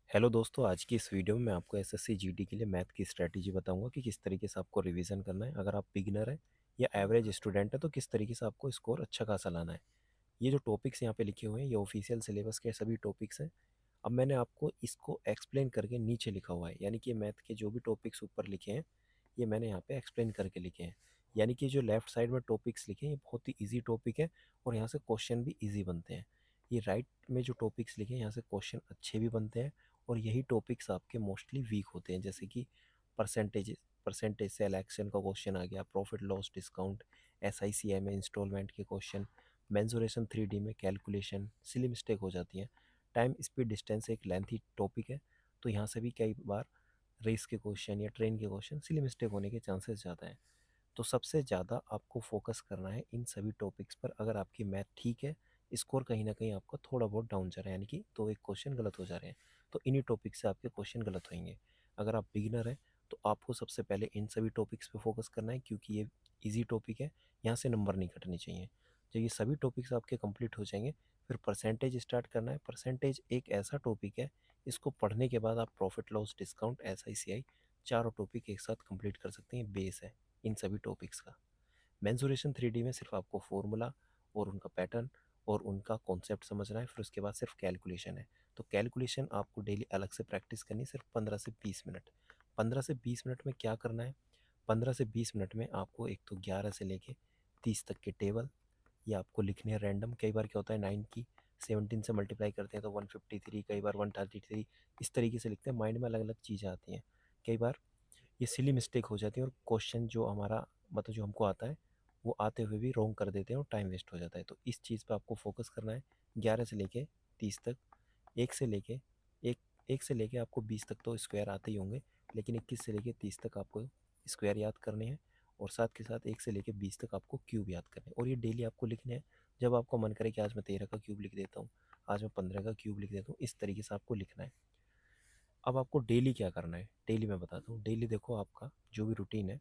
Hello दोस्तों, आज की इस वीडियो में मैं आपको एसएससी जीडी के लिए मैथ की स्ट्रैटेजी बताऊंगा कि किस तरीके से आपको रिवीजन करना है। अगर आप बिगिनर हैं या एवरेज स्टूडेंट हैं तो किस तरीके से आपको स्कोर अच्छा खासा लाना है। ये जो टॉपिक्स यहाँ पे लिखे हुए हैं ये ऑफिशियल सिलेबस के सभी टॉपिक्स हैं। अब मैंने आपको इसको एक्सप्लेन करके नीचे लिखा हुआ है, यानी कि मैथ के जो भी टॉपिक्स ऊपर लिखे हैं ये मैंने यहाँ पे एक्सप्लेन करके लिखे हैं। यानी कि जो लेफ्ट साइड में टॉपिक्स लिखे हैं ये बहुत ही ईजी टॉपिक है और यहाँ से क्वेश्चन भी ईजी बनते हैं। ये राइट में जो टॉपिक्स लिखे हैं यहाँ से क्वेश्चन अच्छे भी बनते हैं और यही टॉपिक्स आपके मोस्टली वीक होते हैं, जैसे कि परसेंटेज परसेंटेज से इलेक्शन का क्वेश्चन आ गया, profit loss discount, S I C I में इंस्टॉलमेंट के क्वेश्चन, मेंसुरेशन 3D में कैलकुलेशन, सिली मिस्टेक हो जाती है। टाइम स्पीड डिस्टेंस एक लेंथी टॉपिक है तो यहाँ से भी कई बार रेस के क्वेश्चन या ट्रेन के क्वेश्चन सिली मिस्टेक होने के चांसेस ज़्यादा हैं। तो सबसे ज़्यादा आपको फोकस करना है इन सभी टॉपिक्स पर। अगर आपकी मैथ ठीक है, स्कोर कहीं ना कहीं आपका थोड़ा बहुत डाउन जा रहा है, यानी कि तो एक क्वेश्चन गलत हो जा रहे हैं, तो इन्हीं टॉपिक से आपके क्वेश्चन गलत होंगे। अगर आप बिगिनर हैं तो आपको सबसे पहले इन सभी टॉपिक्स पे फोकस करना है, क्योंकि ये इजी टॉपिक है, यहाँ से नंबर नहीं कटने चाहिए। जब ये सभी टॉपिक्स आपके कंप्लीट हो जाएंगे फिर परसेंटेज स्टार्ट करना है। परसेंटेज एक ऐसा टॉपिक है, इसको पढ़ने के बाद आप profit loss discount S I C I चारों टॉपिक एक साथ कंप्लीट कर सकते हैं। बेस है इन सभी टॉपिक्स का। मेंसुरेशन 3D में सिर्फ आपको फॉर्मूला और उनका पैटर्न और उनका कॉन्सेप्ट समझना है, फिर उसके बाद सिर्फ कैलकुलेशन है। तो कैलकुलेशन आपको डेली अलग से प्रैक्टिस करनी है, सिर्फ 15 से 20 मिनट। 15 से 20 मिनट में क्या करना है? 15 से 20 मिनट में आपको एक तो 11 से लेके 30 तक के टेबल ये आपको लिखने हैं रैंडम। कई बार क्या होता है 9 की 17 से मल्टीप्लाई करते हैं तो 153, कई बार 133, इस तरीके से लिखते हैं। माइंड में अलग अलग चीज़ें आती हैं। कई बार ये सिली मिस्टेक हो जाती है और क्वेश्चन जो हमारा मतलब जो हमको आता है वो आते हुए भी रॉन्ग कर देते हैं और टाइम वेस्ट हो जाता है। तो इस चीज़ पे आपको फोकस करना है। 11 से लेके 30 तक, एक से लेके एक एक से लेके आपको 20 तक तो स्क्वायर आते ही होंगे, लेकिन 21 से लेके 30 तक आपको स्क्वायर याद करने हैं और साथ के साथ 1 से लेके 20 तक आपको क्यूब याद करने हैं और ये डेली आपको लिखने हैं। जब आपको मन करे कि आज मैं 13 का क्यूब लिख देता हूँ, आज मैं 15 का क्यूब लिख देता हूँ, इस तरीके से आपको लिखना है। अब आपको डेली क्या करना है, डेली मैं बताता हूँ। डेली देखो आपका जो भी रूटीन है,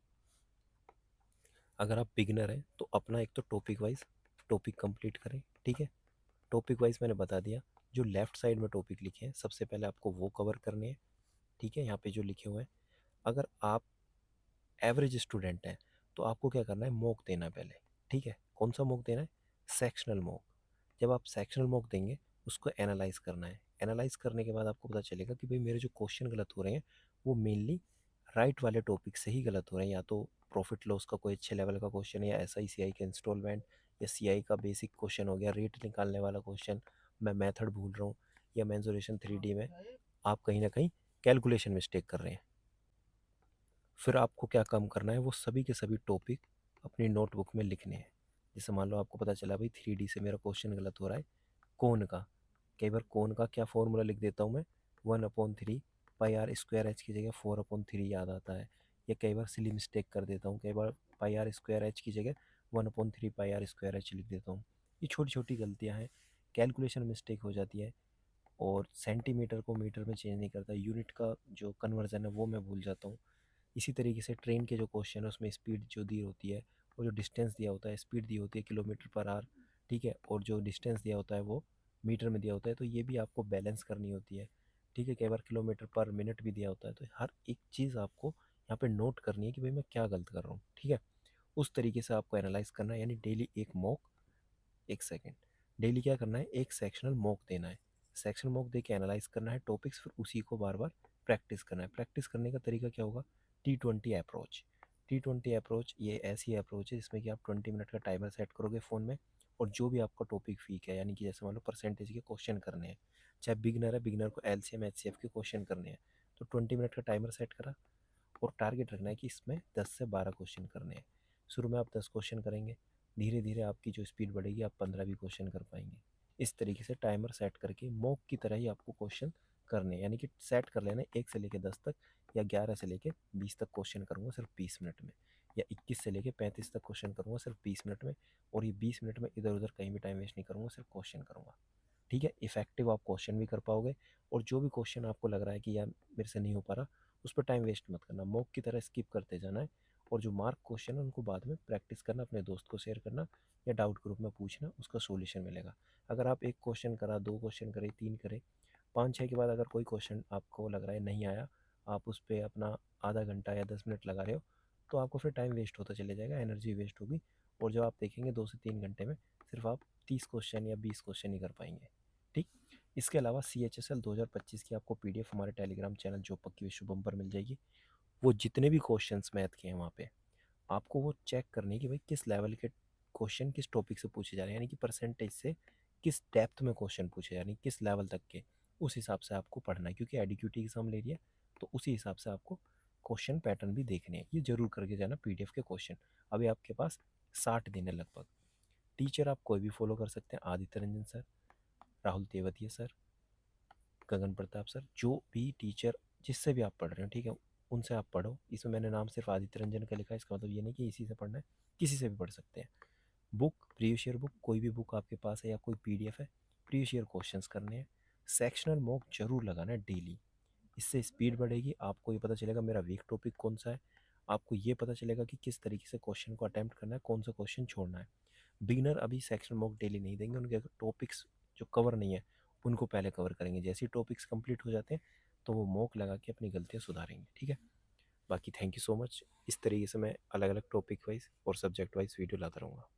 अगर आप बिगिनर हैं तो अपना एक तो टॉपिक वाइज टॉपिक कंप्लीट करें, ठीक है। टॉपिक वाइज मैंने बता दिया। जो लेफ्ट साइड में टॉपिक लिखे हैं सबसे पहले आपको वो कवर करने हैं, ठीक है। यहाँ पे जो लिखे हुए हैं, अगर आप एवरेज स्टूडेंट हैं तो आपको क्या करना है, मॉक देना है पहले, ठीक है। कौन सा मॉक देना है? Sectional mock. जब आप सेक्शनल मॉक देंगे उसको एनालाइज करना है। एनालाइज करने के बाद आपको पता चलेगा कि भाई मेरे जो क्वेश्चन गलत हो रहे हैं वो मेनली राइट वाले टॉपिक से ही गलत हो रहे हैं। या तो प्रॉफिट लॉस का कोई अच्छे लेवल का क्वेश्चन है, या एस आई सी आई का इंस्टॉलमेंट, या सी आई का बेसिक क्वेश्चन हो गया, रेट निकालने वाला क्वेश्चन, मैं मेथड भूल रहा हूँ, या मेंसुरेशन 3D में आप कहीं ना कहीं कैलकुलेशन मिस्टेक कर रहे हैं। फिर आपको क्या काम करना है, वो सभी के सभी टॉपिक अपनी नोटबुक में लिखने हैं। जैसे मान लो आपको पता चला भाई 3D से मेरा क्वेश्चन गलत हो रहा है कोण का। कई बार कोण का क्या फॉर्मूला लिख देता हूँ मैं, 1/3 पाई आर स्क्वायर एच की जगह 4/3 याद आता है। या कई बार सिली मिस्टेक कर देता हूँ, कई बार पाई आर स्क्वायर एच की जगह 1/3 पाई आर स्क्वायर एच लिख देता हूँ। ये छोटी छोटी गलतियाँ हैं, कैलकुलेशन मिस्टेक हो जाती है। और सेंटीमीटर को मीटर में चेंज नहीं करता, यूनिट का जो कन्वर्जन है वो मैं भूल जाता हूँ। इसी तरीके से ट्रेन के जो क्वेश्चन है उसमें स्पीड जो दी होती है और जो डिस्टेंस दिया होता है, स्पीड दी होती है किलोमीटर पर आवर, ठीक है, और जो डिस्टेंस दिया होता है वो मीटर में दिया होता है, तो ये भी आपको बैलेंस करनी होती है, ठीक है। कई बार किलोमीटर पर मिनट भी दिया होता है, तो हर एक चीज़ आपको यहाँ पे नोट करनी है कि भाई मैं क्या गलत कर रहा हूँ, ठीक है। उस तरीके से आपको एनालाइज करना है, यानी डेली एक मॉक, एक सेकेंड, डेली क्या करना है, एक सेक्शनल मॉक देना है। सेक्शनल मॉक दे के एनालाइज करना है टॉपिक्स, फिर उसी को बार बार प्रैक्टिस करना है। प्रैक्टिस करने का तरीका क्या होगा, T20 अप्रोच। T20 अप्रोच ये ऐसी अप्रोच है जिसमें कि आप 20 मिनट का टाइमर सेट करोगे फ़ोन में, और जो भी आपका टॉपिक वीक है, यानी कि जैसे मान लो परसेंटेज के क्वेश्चन करने हैं, चाहे बिगनर है, बिगनर को एलसीएम एचसीएफ के क्वेश्चन करने हैं, तो 20 मिनट का टाइमर सेट करा और टारगेट रखना है कि इसमें 10 से 12 क्वेश्चन करने हैं। शुरू में आप 10 क्वेश्चन करेंगे, धीरे धीरे आपकी जो स्पीड बढ़ेगी आप 15 भी क्वेश्चन कर पाएंगे। इस तरीके से टाइमर सेट करके मॉक की तरह ही आपको क्वेश्चन करने हैं, यानी कि सेट कर लेना 1 से लेके 10 तक, या 11 से लेके 20 तक क्वेश्चन करूँगा सिर्फ 20 मिनट में, या 21 से लेके 35 तक क्वेश्चन करूँगा सिर्फ 20 मिनट में। और ये 20 मिनट में इधर उधर कहीं भी टाइम वेस्ट नहीं करूँगा, सिर्फ क्वेश्चन करूँगा, ठीक है। इफेक्टिव आप क्वेश्चन भी कर पाओगे, और जो भी क्वेश्चन आपको लग रहा है कि यार मेरे से नहीं हो पा रहा, उस पर टाइम वेस्ट मत करना, मॉक की तरह स्किप करते जाना है। और जो मार्क क्वेश्चन है उनको बाद में प्रैक्टिस करना, अपने दोस्त को शेयर करना, या डाउट ग्रुप में पूछना, उसका सोल्यूशन मिलेगा। अगर आप एक क्वेश्चन करा, 2 क्वेश्चन करे, 3 करे, 5-6 के बाद अगर कोई क्वेश्चन आपको लग रहा है नहीं आया, आप उस पे अपना आधा घंटा या 10 मिनट लगा रहे हो, तो आपको फिर टाइम वेस्ट होता चले जाएगा, एनर्जी वेस्ट होगी, और जब आप देखेंगे 2 से 3 घंटे में सिर्फ आप 30 क्वेश्चन या 20 क्वेश्चन ही कर पाएंगे। ठीक। इसके अलावा CHSL 2025 की आपको PDF हमारे टेलीग्राम चैनल जो पक्की विश्व बम पर मिल जाएगी। वो जितने भी क्वेश्चंस मैथ के हैं वहाँ पे आपको वो चेक करने हैं कि भाई किस लेवल के क्वेश्चन किस टॉपिक से पूछे जा रहे हैं, यानी कि परसेंटेज से किस डेप्थ में क्वेश्चन पूछे जा रहे हैं, किस लेवल तक के, उस हिसाब से आपको पढ़ना है, क्योंकि एडीक्यूटी एग्जाम ले रही है तो उसी हिसाब से आपको क्वेश्चन पैटर्न भी देखने हैं। ये जरूर करके जाना PDF के क्वेश्चन। अभी आपके पास 60 दिन है लगभग। टीचर आप कोई भी फॉलो कर सकते हैं, आदित्य रंजन सर, राहुल तेवतिया सर, गगन प्रताप सर, जो भी टीचर जिससे भी आप पढ़ रहे हो, ठीक है, उनसे आप पढ़ो। इसमें मैंने नाम सिर्फ आदित्य रंजन का लिखा है, इसका मतलब ये नहीं कि इसी से पढ़ना है, किसी से भी पढ़ सकते हैं। बुक, प्रीवियस ईयर बुक, कोई भी बुक आपके पास है या कोई PDF है, प्रीवियस ईयर क्वेश्चंस करने हैं। सेक्शनल मॉक जरूर लगाना है डेली, इससे स्पीड बढ़ेगी, आपको ये पता चलेगा मेरा वीक टॉपिक कौन सा है, आपको ये पता चलेगा कि किस तरीके से क्वेश्चन को अटैम्प्ट करना है, कौन सा क्वेश्चन छोड़ना है। बिगिनर अभी सेक्शन मॉक डेली नहीं देंगे, उनके टॉपिक्स जो कवर नहीं है उनको पहले कवर करेंगे, जैसे ही टॉपिक्स कंप्लीट हो जाते हैं तो वो मॉक लगा के अपनी गलतियाँ सुधारेंगे। ठीक है, बाकी थैंक यू सो मच। इस तरीके से मैं अलग अलग टॉपिक वाइज और सब्जेक्ट वाइज वीडियो लाता रहूँगा।